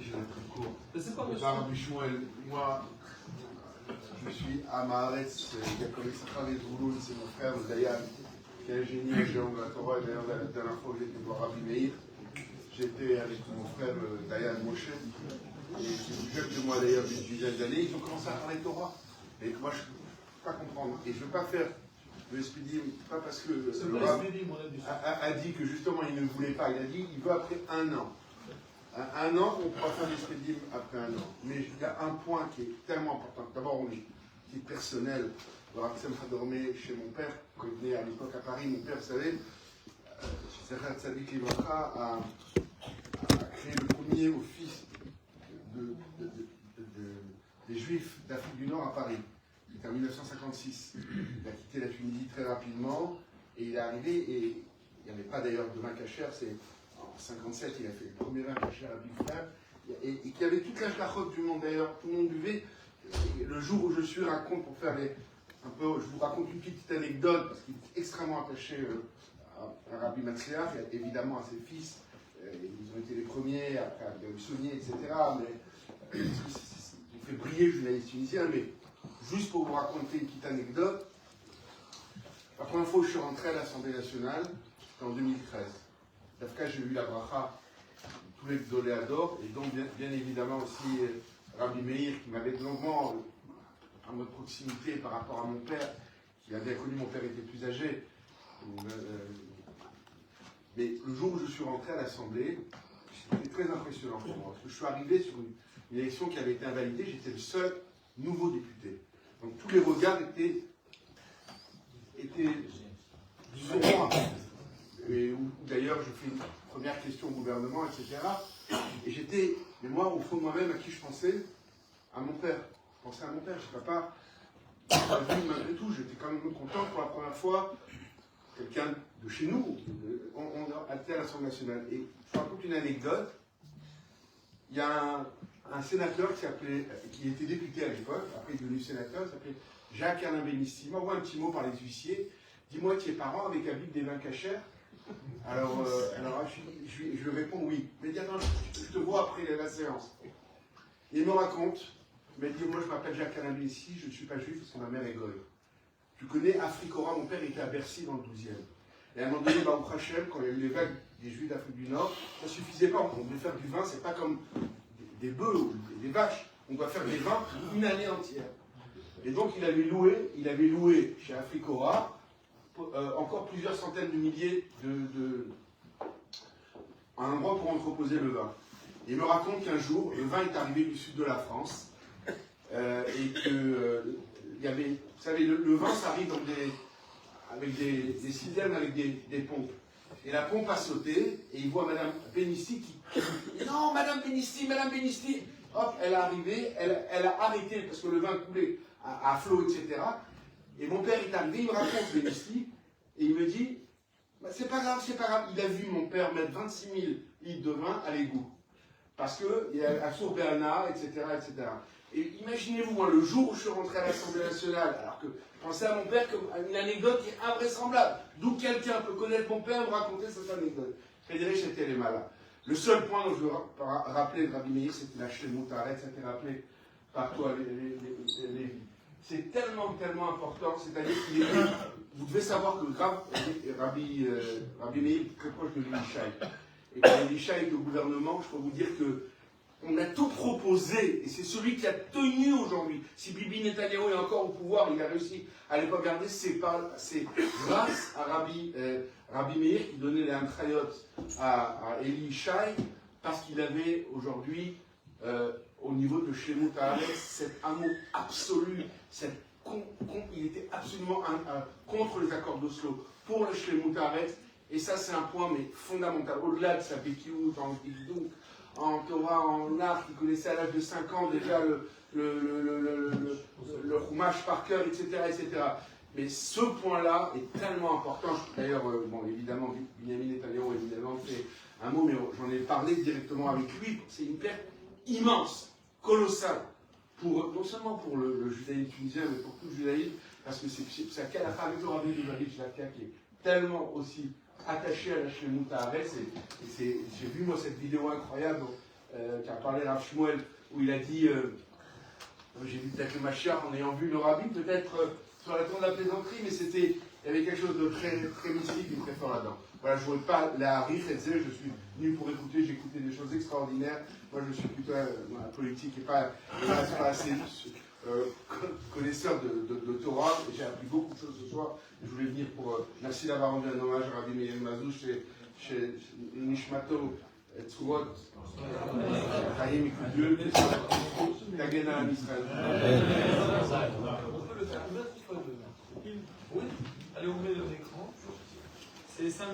Je vais être court. Mais c'est pas Rabbi Shmuel, moi, je suis à Maaretz, Yaakov Issachar Zouloun, c'est mon frère Dayan, qui est ingénieur géant de la Torah. D'ailleurs, la dernière fois que j'étais voir Rabbi Meir, j'étais avec mon frère Dayan Moshe, et qui est plus jeune que moi d'ailleurs d'une dizaine d'années. Ils ont commencé à parler Torah. Et moi, je ne peux pas comprendre. Et je ne veux pas faire le Spedim, pas parce que le Rav a dit que justement il ne voulait pas. Il a dit qu'il veut après 1 an. 1 an, on pourra faire des Spedim après 1 an. Mais il y a un point qui est tellement important. D'abord, on est personnel. Le Rav Simcha dormait chez mon père, quand il venait à l'époque à Paris. Mon père, vous savez, Zecher Tzadik Livracha a créé le premier office des Juifs d'Afrique du Nord à Paris. C'était en 1956. Il a quitté la Tunisie très rapidement et il est arrivé, et il n'y avait pas d'ailleurs de vin cachère, c'est en 1957 il a fait le premier vin cachère à Big Flag, et qui avait toute la shachot du monde d'ailleurs, tout le monde buvait. Et le jour où je suis raconte, pour faire un peu, je vous raconte une petite anecdote, parce qu'il est extrêmement attaché à Rabbi Matzliach, et évidemment à ses fils. Ils ont été les premiers, après Abdel Sonnier, etc. Mais il fait briller le journaliste tunisien, mais juste pour vous raconter une petite anecdote, la première fois où je suis rentré à l'Assemblée nationale, c'était en 2013. D'Afka, j'ai eu la bracha, tous les Gdoléador, et donc bien évidemment aussi Rabbi Meir, qui m'avait longuement à notre proximité par rapport à mon père, qui avait connu, mon père était plus âgé. Mais le jour où je suis rentré à l'Assemblée, c'était très impressionnant pour moi, parce que je suis arrivé sur une élection qui avait été invalidée, j'étais le seul nouveau député. Donc tous les regards étaient sur moi. D'ailleurs, je fais une première question au gouvernement, etc. Et j'étais, mais moi, au fond de moi-même, à qui je pensais? À mon père. Je pensais à mon père, je ne sais pas. Malgré tout, j'étais quand même content pour la première fois. Quelqu'un de chez nous, on a été à l'Assemblée nationale. Et je vous raconte une anecdote. Il y a un sénateur qui était député à l'époque, après il est devenu sénateur, il s'appelait Jacques-Alain Bénissi. Il m'envoie un petit mot par les huissiers. Dis-moi, tu es parent avec Habib des vins cachers? Alors je lui réponds oui. Mais dis, attends, je te vois après la séance. Et il me raconte, il m'a dit, moi je m'appelle Jacques-Alain Bénissi, je ne suis pas juif parce que ma mère est goy. Tu connais Africora, mon père était à Bercy dans le 12e. Et à un moment donné, au Hachem, quand il y a eu les vagues des Juifs d'Afrique du Nord, ça ne suffisait pas. On devait faire du vin, c'est pas comme des bœufs ou des vaches. On doit faire des vins une année entière. Et donc il avait loué chez Africora encore plusieurs centaines de milliers un endroit pour entreposer le vin. Et il me raconte qu'un jour, le vin est arrivé du sud de la France et que il y avait, vous savez, le vin, ça arrive avec des citernes, avec des pompes. Et la pompe a sauté, et il voit Madame Bénissi qui dit non, Madame Bénissi, hop, elle est arrivée, elle a arrêté, parce que le vin coulait à flot, etc. Et mon père est arrivé, il me raconte Bénissi, et il me dit, bah, c'est pas grave, il a vu mon père mettre 26 000 litres de vin à l'égout. Parce qu'il y a à Sourberna, etc., etc. Et imaginez-vous, moi, le jour où je suis rentré à l'Assemblée nationale, alors que je pensais à mon père comme à une anecdote qui est invraisemblable. D'où quelqu'un peut connaître mon père et me raconter cette anecdote. Frédéric était les malins. Le seul point dont je veux rappeler de Rabbi Meir, c'était la Shlemut Haaretz, ça a été rappelé par toi, c'est tellement important, c'est-à-dire qu'il était. Vous devez savoir que Rabbi Meir est très proche de Elie Yishai. Et quand Elie Yishai est au gouvernement, je peux vous dire que on a tout proposé, et c'est celui qui a tenu aujourd'hui. Si Bibi Netanyahu est encore au pouvoir, il a réussi à les regarder, c'est grâce à Rabbi Meir qui donnait les Hantrayot à Elie Yishai, parce qu'il avait aujourd'hui, au niveau de Shlemut Haaretz, cet amour absolu, il était absolument contre les accords d'Oslo, pour le Shlemut Haaretz, et ça c'est un point mais fondamental, au-delà de sa béquiout, en Giddouk, en Torah, en art, qui connaissait à l'âge de 5 ans déjà le Chumash par cœur, etc., etc. Mais ce point-là est tellement important. D'ailleurs, bon, évidemment, Binyamin Netanyahu a évidemment fait un mot, mais j'en ai parlé directement avec lui. C'est une perte immense, colossale, non seulement pour le judaïsme tunisien, mais pour tout le judaïsme, parce que c'est à quelle affaire avec le Rabbi Jacques qui est tellement aussi attaché à la Shlemut Haaretz. J'ai vu moi cette vidéo incroyable qu'a parlé Rav Shmuel, où il a dit j'ai vu peut-être le Mashiach en ayant vu le Rabbi, peut-être sur la tour de la plaisanterie, mais il y avait quelque chose de très, très mystique et très fort là-dedans. Voilà, je ne voudrais pas la rire et dire, je suis venu pour écouter, j'ai écouté des choses extraordinaires. Moi, je suis plutôt dans la politique et pas assez connaisseur de Torah. J'ai appris beaucoup de choses ce soir. Je voulais venir pour. Merci d'avoir rendu un hommage à Rabbi Meir Mazou chez Nishmato Tzurot. Chaim écoute Dieu. Kagena en Israël. On peut le faire mettre fois deux. Oui. Allez, on met l'écran. C'est 5 minutes.